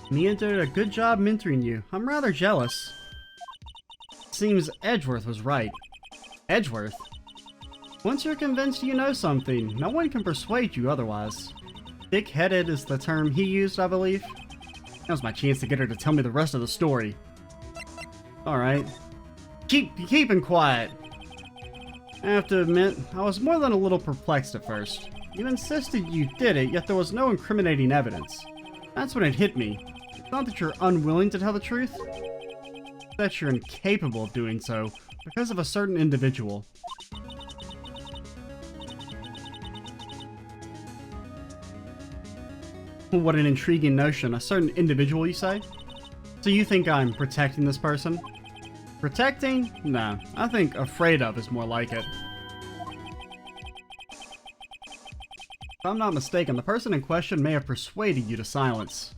Speaker 1: Mia did a good job mentoring you. I'm rather jealous. Seems Edgeworth was right. Edgeworth? Once you're convinced you know something, no one can persuade you otherwise. Thick-headed is the term he used, I believe. Now's my chance to get her to tell me the rest of the story. Alright. Keeping quiet. I have to admit, I was more than a little perplexed at first. You insisted you did it, yet there was no incriminating evidence. That's when it hit me. It's not that you're unwilling to tell the truth. It's that you're incapable of doing so, because of a certain individual. What an intriguing notion. A certain individual, you say? So you think I'm protecting this person? Protecting? Nah, I think afraid of is more like it. If I'm not mistaken, the person in question may have persuaded you to silence.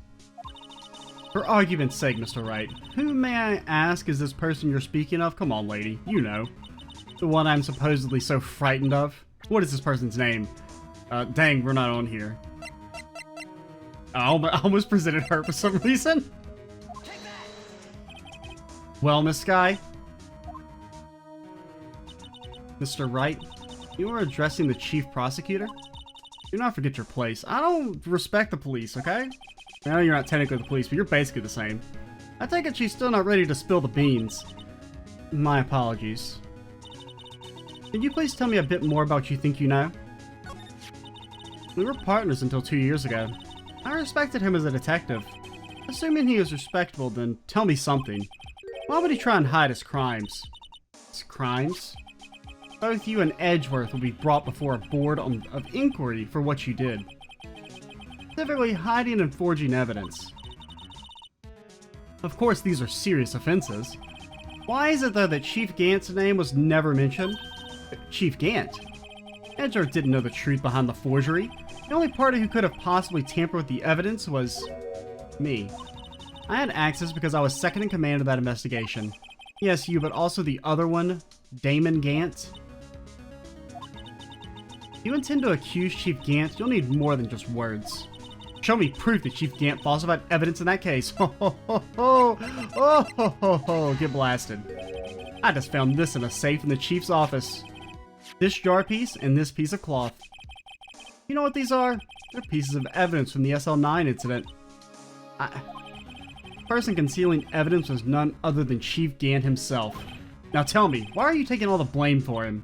Speaker 1: For argument's sake, Mr. Wright, who, may I ask, is this person you're speaking of? Come on, lady, you know. The one I'm supposedly so frightened of. What is this person's name? Dang, we're not on here. I almost presented her for some reason. Well, Miss Sky? Mr. Wright, you are addressing the chief prosecutor? Do not forget your place. I don't respect the police, okay? I know you're not technically the police, but you're basically the same. I take it she's still not ready to spill the beans. My apologies. Could you please tell me a bit more about what you think you know? We were partners until 2 years ago. I respected him as a detective. Assuming he is respectable, then tell me something. Why would he try and hide his crimes? His crimes? Both you and Edgeworth will be brought before a board of inquiry for what you did. Specifically, hiding and forging evidence. Of course, these are serious offenses. Why is it, though, that Chief Gant's name was never mentioned? Chief Gant? Edgeworth didn't know the truth behind the forgery. The only party who could have possibly tampered with the evidence was me. I had access because I was second in command of that investigation. Yes, you, but also the other one, Damon Gant. If you intend to accuse Chief Gant, you'll need more than just words. Show me proof that Chief Gant falsified evidence in that case. Ho ho ho ho! Oh ho ho ho! Get blasted. I just found this in a safe in the chief's office. This jar piece and this piece of cloth. You know what these are? They're pieces of evidence from the SL9 incident. The person concealing evidence was none other than Chief Gant himself. Now tell me, why are you taking all the blame for him?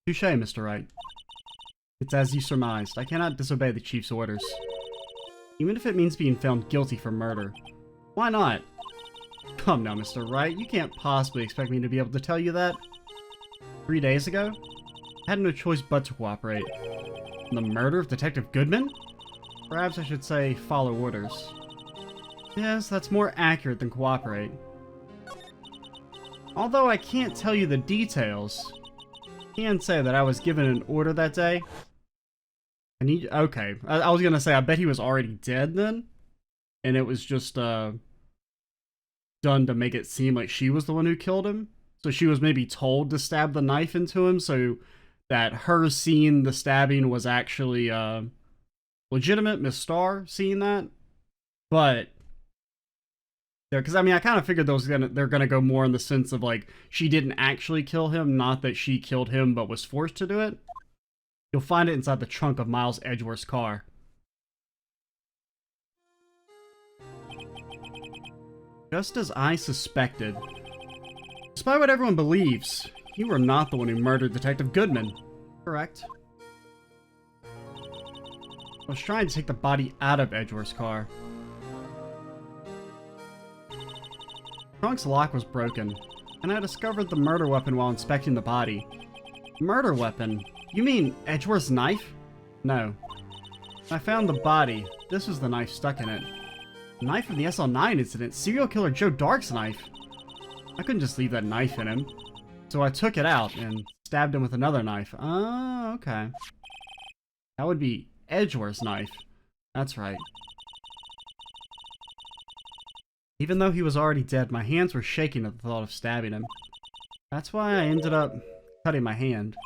Speaker 1: Touché, Mr. Wright. It's as you surmised. I cannot disobey the Chief's orders. Even if it means being found guilty for murder. Why not? Come now, Mr. Wright. You can't possibly expect me to be able to tell you that. 3 days ago? I had no choice but to cooperate. In the murder of Detective Goodman? Perhaps I should say follow orders. Yes, that's more accurate than cooperate. Although I can't tell you the details, I can say that I was given an order that day. Okay, I was gonna say, I bet he was already dead then, and it was just done to make it seem like she was the one who killed him. So she was maybe told to stab the knife into him, so that her seeing the stabbing was actually legitimate. Miss Starr seeing that, but because I mean, I kind of figured they're gonna go more in the sense of like she didn't actually kill him, not that she killed him but was forced to do it. You'll find it inside the trunk of Miles Edgeworth's car. Just as I suspected. Despite what everyone believes, you were not the one who murdered Detective Goodman. Correct. I was trying to take the body out of Edgeworth's car. Trunk's lock was broken, and I discovered the murder weapon while inspecting the body. Murder weapon? You mean Edgeworth's knife? No. I found the body. This was the knife stuck in it. The knife from the SL9 incident, serial killer Joe Dark's knife. I couldn't just leave that knife in him. So I took it out and stabbed him with another knife. Oh, okay. That would be Edgeworth's knife. That's right. Even though he was already dead, my hands were shaking at the thought of stabbing him. That's why I ended up cutting my hand.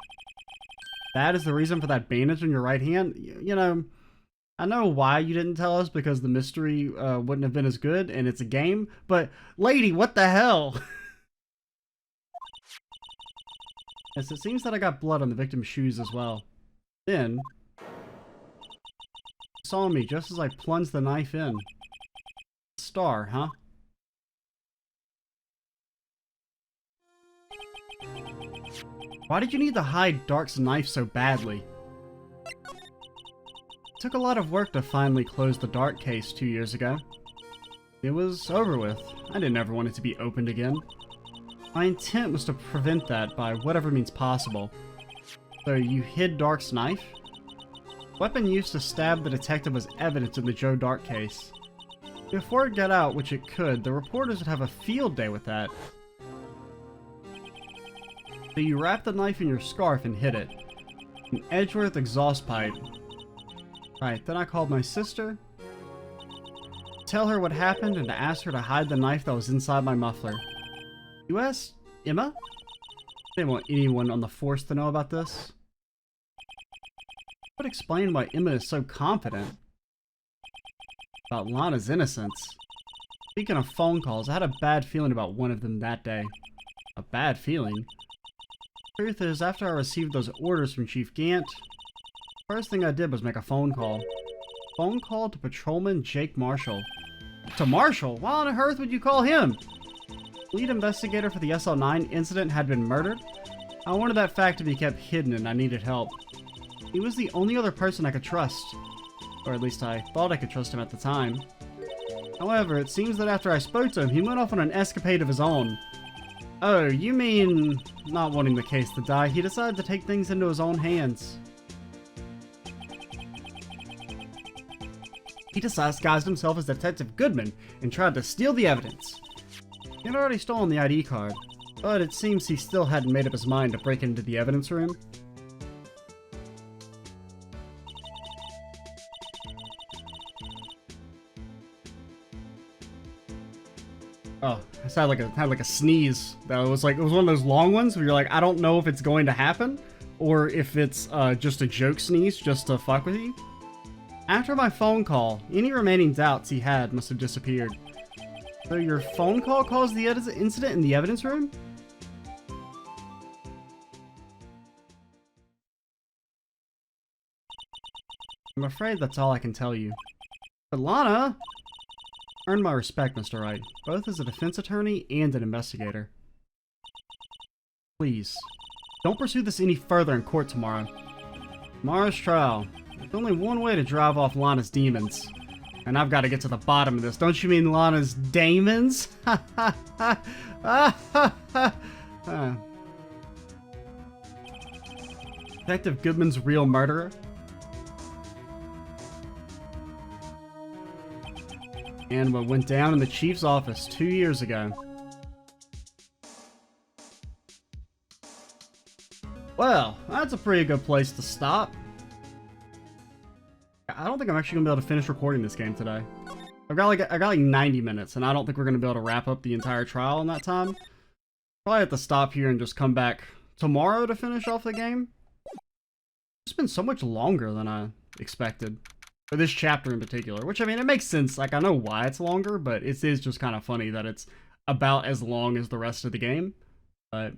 Speaker 1: That is the reason for that bandage on your right hand? You know, I know why you didn't tell us, because the mystery wouldn't have been as good, and it's a game, but lady, what the hell? Yes, it seems that I got blood on the victim's shoes as well. Then, saw me just as I plunged the knife in. Star, huh? Why did you need to hide Dark's knife so badly? It took a lot of work to finally close the Dark case 2 years ago. It was over with. I didn't ever want it to be opened again. My intent was to prevent that by whatever means possible. So you hid Dark's knife? Weapon used to stab the detective was evidence in the Joe Dart case. Before it got out, which it could, the reporters would have a field day with that. So you wrapped the knife in your scarf and hid it. An Edgeworth exhaust pipe. Right, then I called my sister. Tell her what happened and to ask her to hide the knife that was inside my muffler. You asked Emma? I didn't want anyone on the force to know about this. What would explain why Emma is so confident about Lana's innocence? Speaking of phone calls, I had a bad feeling about one of them that day. A bad feeling? Truth is, after I received those orders from Chief Gant, first thing I did was make a phone call. Phone call to Patrolman Jake Marshall. To Marshall? Why on earth would you call him? Lead investigator for the SL9 incident had been murdered. I wanted that fact to be kept hidden and I needed help. He was the only other person I could trust. Or at least I thought I could trust him at the time. However, it seems that after I spoke to him, he went off on an escapade of his own. Oh, you mean not wanting the case to die, he decided to take things into his own hands. He disguised himself as Detective Goodman and tried to steal the evidence. He had already stolen the ID card, but it seems he still hadn't made up his mind to break into the evidence room. Oh, I had like a sneeze. That was like, it was one of those long ones where you're like, I don't know if it's going to happen or if it's just a joke sneeze just to fuck with you. After my phone call, any remaining doubts he had must have disappeared. So your phone call caused the incident in the evidence room? I'm afraid that's all I can tell you. But Lana earned my respect, Mr. Wright, both as a defense attorney and an investigator. Please, don't pursue this any further in court tomorrow. Tomorrow's trial. There's only one way to drive off Lana's demons. And I've got to get to the bottom of this. Don't you mean Lana's daemons? Detective Goodman's real murderer? And what went down in the chief's office 2 years ago. Well, that's a pretty good place to stop. I don't think I'm actually gonna be able to finish recording this game today. I got like 90 minutes, and I don't think we're gonna be able to wrap up the entire trial in that time. Probably have to stop here and just come back tomorrow to finish off the game. It's been so much longer than I expected. For this chapter in particular, which, I mean, it makes sense. Like, I know why it's longer, but it is just kind of funny that it's about as long as the rest of the game. But,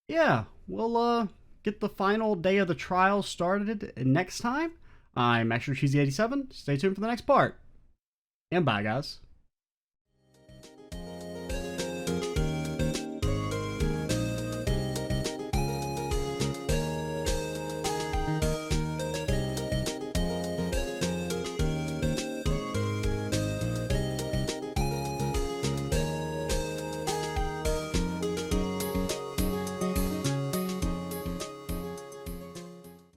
Speaker 1: yeah, we'll get the final day of the trial started next time. I'm Extra Cheesy 87. Stay tuned for the next part. And bye, guys.